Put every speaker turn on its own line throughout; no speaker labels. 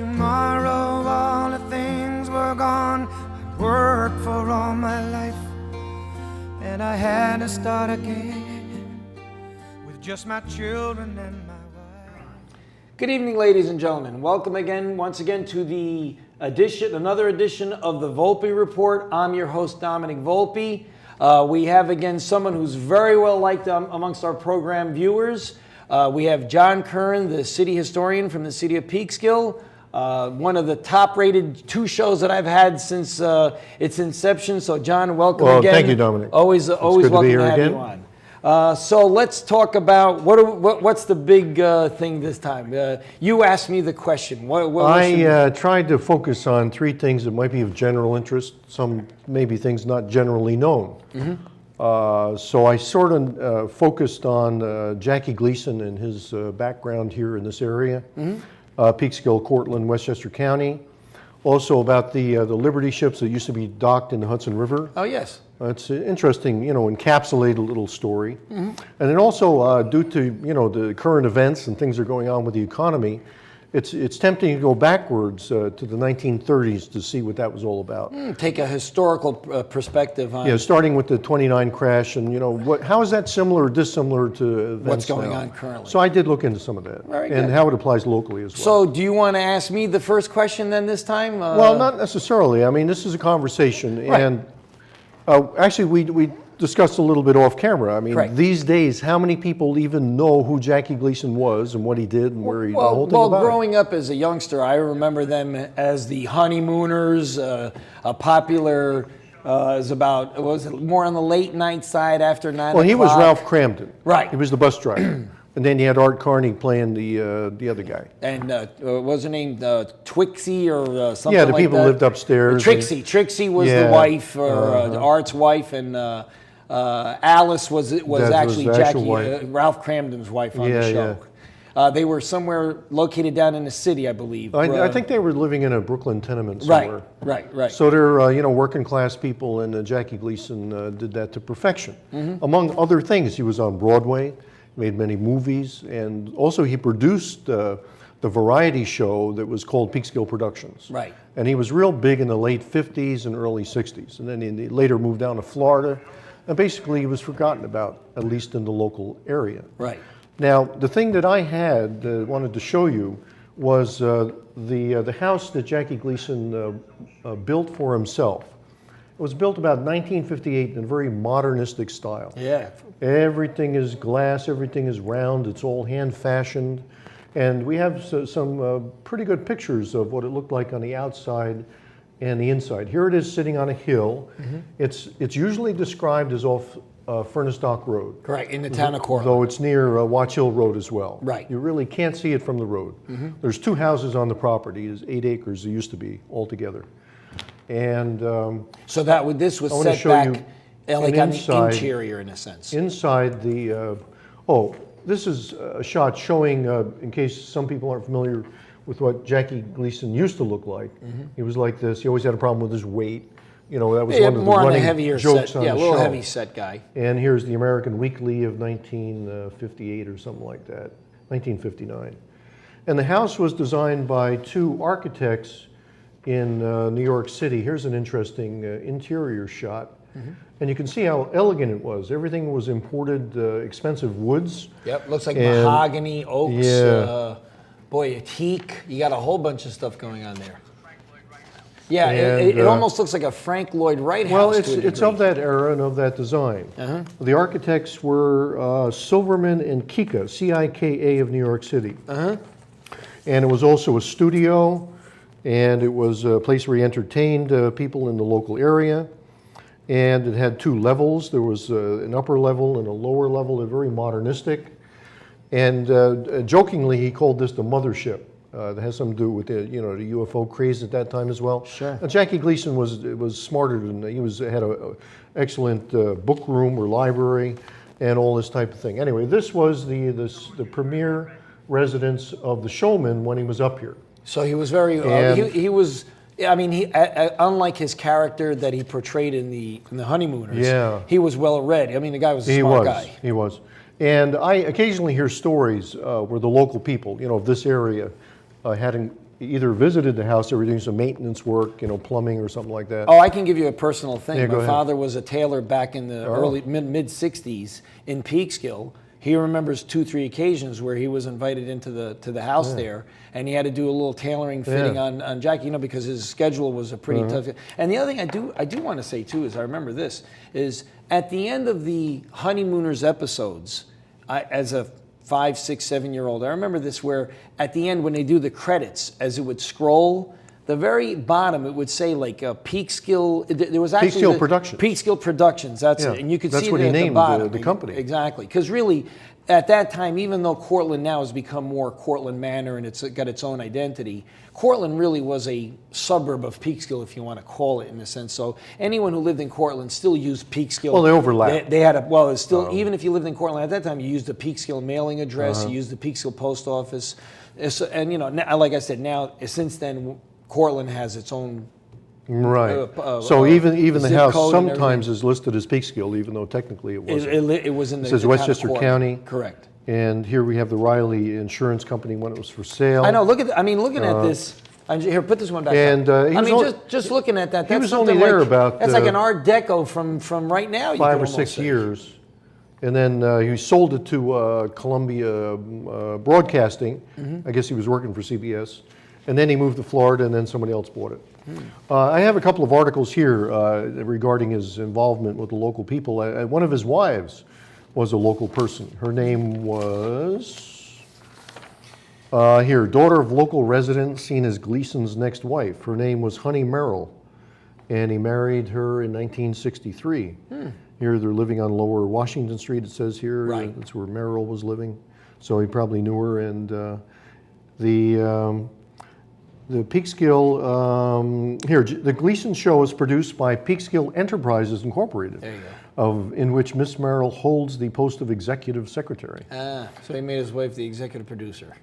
tomorrow all the things were gone. I'd worked for all my life, and I had to start again with just my children and my wife.
Good evening, ladies and gentlemen. Welcome once again to the another edition of the Volpe Report. I'm your host, Domenic Volpe. We have again someone who's very well liked amongst our program viewers. We have John Curran, the city historian from the city of Peekskill. One of the top-rated two shows that I've had since its inception. So, John, welcome again.
Thank you, Domenic.
Always welcome to have you on. So let's talk about what's the big thing this time. You asked me the question.
I tried to focus on three things that might be of general interest. Some maybe things not generally known. Mm-hmm. So I sort of focused on Jackie Gleason and his background here in this area. Mm-hmm. Peekskill, Cortland, Westchester County. Also about the Liberty ships that used to be docked in the Hudson River.
Oh, yes.
It's an interesting, encapsulated little story. Mm-hmm. And then also due to, the current events and things that are going on with the economy, it's tempting to go backwards to the 1930s to see what that was all about.
Take a historical perspective on...
Yeah, starting with the 29 crash and, how is that similar or dissimilar to events
what's going
now?
on currently.
So I did look into some of that.
Very
and
good.
How it applies locally as well.
So do you want to ask me the first question then this time?
Well, not necessarily. I mean, this is a conversation.
Right.
And actually, we discussed a little bit off camera. I mean,
Correct.
These days, how many people even know who Jackie Gleason was and what he did and where he, the whole thing about
growing up as a youngster, I remember them as the Honeymooners, a popular, was it more on the late night side after 9 o'clock?
Well, he was Ralph Cramden.
Right.
He was the bus driver. And then you had Art Carney playing the other guy.
And what was her name? Twixie or something like that?
Yeah, the people lived upstairs.
Trixie. Trixie was the wife, or Art's wife, and Alice was actually Jackie, Ralph Cramden's wife on the show. Yeah. They were somewhere located down in the city, I believe.
I think they were living in a Brooklyn tenement somewhere.
Right.
So they're working class people, and Jackie Gleason did that to perfection. Mm-hmm. Among other things, he was on Broadway. Made many movies, and also he produced the variety show that was called Peekskill Productions.
Right.
And he was real big in the late 50s and early 60s, and then he later moved down to Florida, and basically he was forgotten about, at least in the local area.
Right.
Now, the thing that I wanted to show you was the house that Jackie Gleason built for himself. It was built about 1958 in a very modernistic style.
Yeah.
Everything is glass, everything is round, it's all hand-fashioned. And we have some pretty good pictures of what it looked like on the outside and the inside. Here it is sitting on a hill. Mm-hmm. It's usually described as off Furnace Dock Road.
Right, in the town of Cortland.
Though it's near Watch Hill Road as well.
Right.
You really can't see it from the road. Mm-hmm. There's 2 houses on the property. There's 8 acres, it used to be, altogether. And
so this was set back like on the interior in a sense.
Inside the, this is a shot showing, in case some people aren't familiar with what Jackie Gleason used to look like. Mm-hmm. He was like this. He always had a problem with his weight. That was one of the running jokes on the show.
Yeah, a little heavy set guy.
And here's the American Weekly of 1958 or something like that, 1959. And the house was designed by 2 architects in New York City. Here's an interesting interior shot. Mm-hmm. And you can see how elegant it was. Everything was imported, expensive woods.
Yep, looks like mahogany, oaks, a teak. You got a whole bunch of stuff going on there. Yeah, it almost looks like a Frank Lloyd Wright house.
Well, it's of that era and of that design. Uh-huh. The architects were Silverman and Kika, C-I-K-A of New York City. Uh-huh. And it was also a studio, and it was a place where he entertained people in the local area. And it had 2 levels. There was an upper level and a lower level. They're very modernistic. And jokingly, he called this the mothership. That has something to do with the UFO craze at that time as well.
Sure.
Jackie Gleason was smarter than he had a excellent book room or library and all this type of thing. Anyway, this was the premier residence of the showman when he was up here.
So he was very he was. I mean, unlike his character that he portrayed in the Honeymooners, he was well read. I mean, the guy was a smart guy.
He was. And I occasionally hear stories where the local people, of this area, had either visited the house, they were doing some maintenance work, plumbing or something like that.
Oh, I can give you a personal thing.
Yeah, go
My
ahead.
father was a tailor back in the early mid 60s in Peekskill. He remembers 2-3 occasions where he was invited into the house there, and he had to do a little tailoring fitting on Jackie, because his schedule was a pretty tough. And the other thing I do want to say too is I remember this is at the end of the Honeymooners episodes, as a 5, 6, 7-year-old, I remember this where at the end when they do the credits, as it would scroll, the very bottom, it would say like Peekskill. There was actually
Peekskill Productions.
Peekskill Productions. That's
Yeah,
it, and you could
that's
see
what
it
he
at the
named
bottom.
the company.
Exactly, because really, at that time, even though Cortland now has become more Cortland Manor and it's got its own identity, Cortland really was a suburb of Peekskill, if you want to call it in a sense. So anyone who lived in Cortland still used Peekskill.
Well, they overlap.
They had it's still even if you lived in Cortland at that time, you used the Peekskill mailing address, you used the Peekskill post office, and now, like I said, now since then. Cortland has its own
Right. So even the
zip
house
code and
sometimes is listed as Peekskill, even though technically it wasn't.
it was in the
It says
the town of
Westchester
Cortland.
County.
Correct.
And here we have the Riley Insurance Company when it was for sale.
I know. Looking at this. Here, put this one back.
And,
up.
he
I
was
mean,
only-
just looking at that. That's
was only
something
there
like,
about,
That's like an Art Deco from right now. You
5
could
or
almost
6
say.
years. And then he sold it to Columbia Broadcasting. I guess he was working for CBS. And then he moved to Florida, and then somebody else bought it. I have a couple of articles here regarding his involvement with the local people. One of his wives was a local person. Her name was, daughter of local resident, seen as Gleason's next wife. Her name was Honey Merrill, and he married her in 1963. Here they're living on Lower Washington Street, it says here.
Right.
That's where Merrill was living. So he probably knew her, and the Peekskill, the Gleason show is produced by Peekskill Enterprises Incorporated.
There you go.
In which Miss Merrill holds the post of executive secretary.
So he made his wife the executive producer.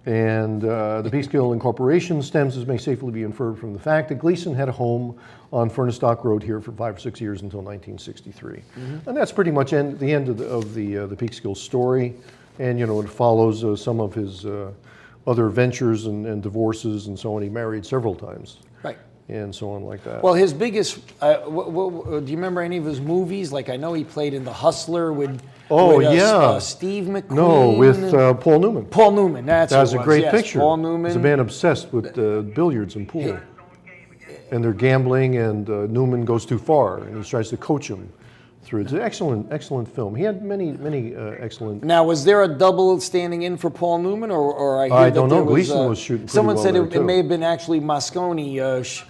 And the Peekskill Incorporation stems, as may safely be inferred from the fact that Gleason had a home on Furnace Dock Road here for 5 or 6 years until 1963. And that's pretty much the end of the Peekskill story. And, it follows some of his other ventures and divorces and so on. He married several times.
Right.
And so on like that.
Well, his biggest. Do you remember any of his movies? Like I know he played in The Hustler with. Steve McQueen.
No, with Paul Newman.
Paul Newman. That's
a great
yes,
picture.
Paul Newman.
He's a man obsessed with billiards and pool. And they're gambling, and Newman goes too far, and he tries to coach him through. It's an excellent film. He had many excellent.
Now, was there a double standing in for Paul Newman, or I hear
I
that
don't know.
there
Gleason was shooting pretty
Someone
well
said
there,
it
too.
may have been actually Moscone.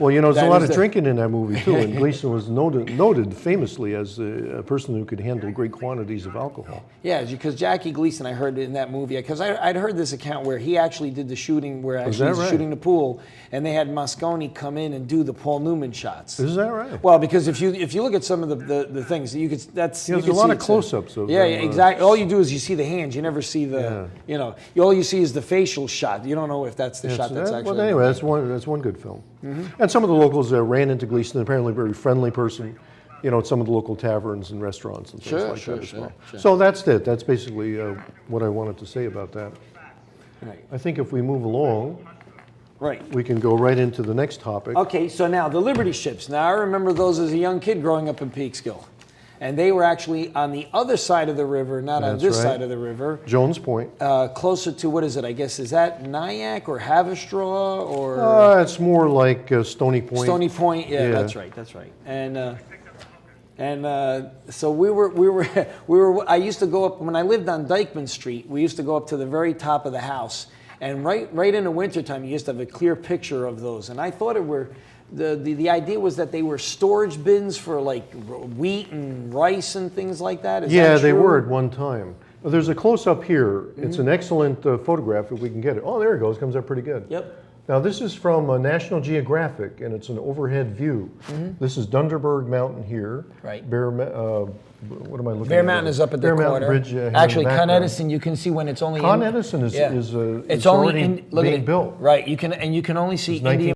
Well, there's a
that
lot
is
of drinking in that movie too, and Gleason was noted famously as a person who could handle great quantities of alcohol.
Yeah, because Jackie Gleason, I heard in that movie, because I'd heard this account where he actually did the shooting, where actually he's
right?
shooting the pool, and they had Moscone come in and do the Paul Newman shots.
Is that right?
Well, because if you look at some of the things, you could
There's a lot of close-ups of
yeah,
them,
exactly. All you do is you see the hands. You never see the all you see is the facial shot. You don't know if that's the shot that's actually.
Well, anyway, that's one good film. And some of the locals ran into Gleason. Apparently, a very friendly person. At some of the local taverns and restaurants and things like that as well.
Sure.
So that's it. That's basically what I wanted to say about that.
Right.
I think if we move along,
Right.
we can go right into the next topic.
Okay, so now the Liberty ships. Now I remember those as a young kid growing up in Peekskill. And they were actually on the other side of the river, not on
That's
this
right.
side of the river.
Jones Point.
Closer to, what is it, I guess, is that Nyack or Haverstraw or?
It's more like Stony Point.
Stony Point, yeah, that's right. And so we were. I used to go up when I lived on Dykeman Street. We used to go up to the very top of the house, and right in the wintertime, you used to have a clear picture of those. And I thought it were. The idea was that they were storage bins for like wheat and rice and things like that. Is that
They
true?
were at one time. Well, there's a close-up here. It's an excellent photograph if we can get it. Oh, there it goes. Comes up pretty good.
Yep.
Now, this is from National Geographic, and it's an overhead view. This is Dunderberg Mountain here.
Right.
What am I looking at?
Bear Mountain is up at the
Bear
corner.
Mountain Bridge. Here in
Actually,
the
Con
background.
Edison, you can see when it's only
Con Edison is
it's only
already
look at
being
it.
built.
Right. You can only see Indian